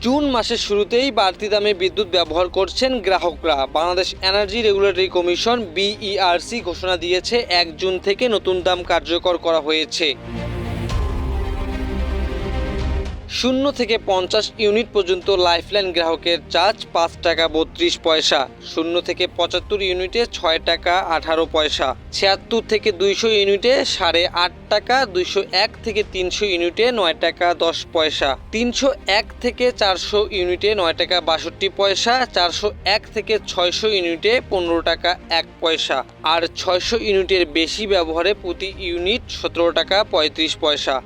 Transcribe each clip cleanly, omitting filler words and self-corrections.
June মাসের শুরুতেই বাড়তি দামে বিদ্যুৎ ব্যবহার করছেন গ্রাহকরা। Bangladesh energy regulatory commission BERC ঘোষণা দিয়েছে ১ জুন থেকে নতুন দাম কার্যকর করা হয়েছে। 0 থেকে 50 ইউনিট পর্যন্ত লাইফলাইন গ্রাহকের চার্জ 5 টাকা 32 পয়সা, 0 থেকে 75 ইউনিটে 6 টাকা 18 পয়সা, 76 থেকে 200 ইউনিটে 8.5 টাকা, 201 থেকে 300 ইউনিটে 9 টাকা 10 পয়সা, 301 থেকে 400 ইউনিটে 9 টাকা 62 পয়সা, 401 থেকে 600 ইউনিটে 15 টাকা 1 পয়সা, আর 600 ইউনিটের বেশি ব্যবহারে প্রতি ইউনিট 17 টাকা 35 পয়সা।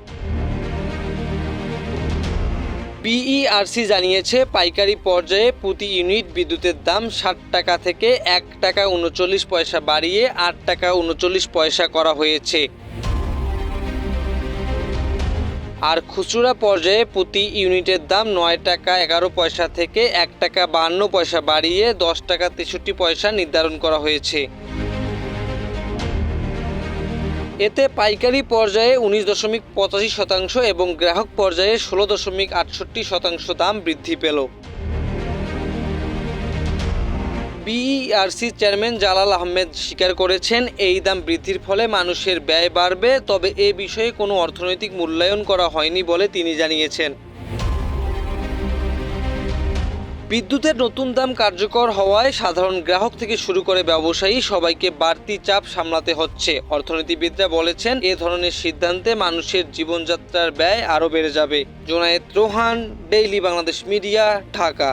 বিইআরসি জানিয়েছে, পাইকারি পর্যায়ে প্রতি ইউনিট বিদ্যুতের দাম 60 টাকা থেকে 1 টাকা 39 পয়সা বাড়িয়ে 8 টাকা 39 পয়সা করা হয়েছে। আর খুচরা পর্যায়ে প্রতি ইউনিটের দাম 9 টাকা 11 পয়সা থেকে 1 টাকা 52 পয়সা বাড়িয়ে 10 টাকা 63 পয়সা নির্ধারণ করা হয়েছে। এতে পাইকারি পর্যায়ে 19.85% এবং গ্রাহক পর্যায়ে 16.68% দাম বৃদ্ধি পেল। বিইআরসি চেয়ারম্যান জালাল আহমেদ স্বীকার করেছেন, এই দাম বৃদ্ধির ফলে মানুষের ব্যয় বাড়বে, তবে এ বিষয়ে কোনো অর্থনৈতিক মূল্যায়ন করা হয়নি বলে তিনি জানিয়েছেন। বিদ্যুতের নতুন দাম কার্যকর হওয়ায় সাধারণ গ্রাহক থেকে শুরু করে ব্যবসায়ী সবাইকে বাড়তি চাপ সামলাতে হচ্ছে। অর্থনীতিবিদরা বলেছেন, এ ধরনের সিদ্ধান্তে মানুষের জীবনযাত্রার ব্যয় আরও বেড়ে যাবে। Junayed Rohan, daily Bangladesh media, Dhaka.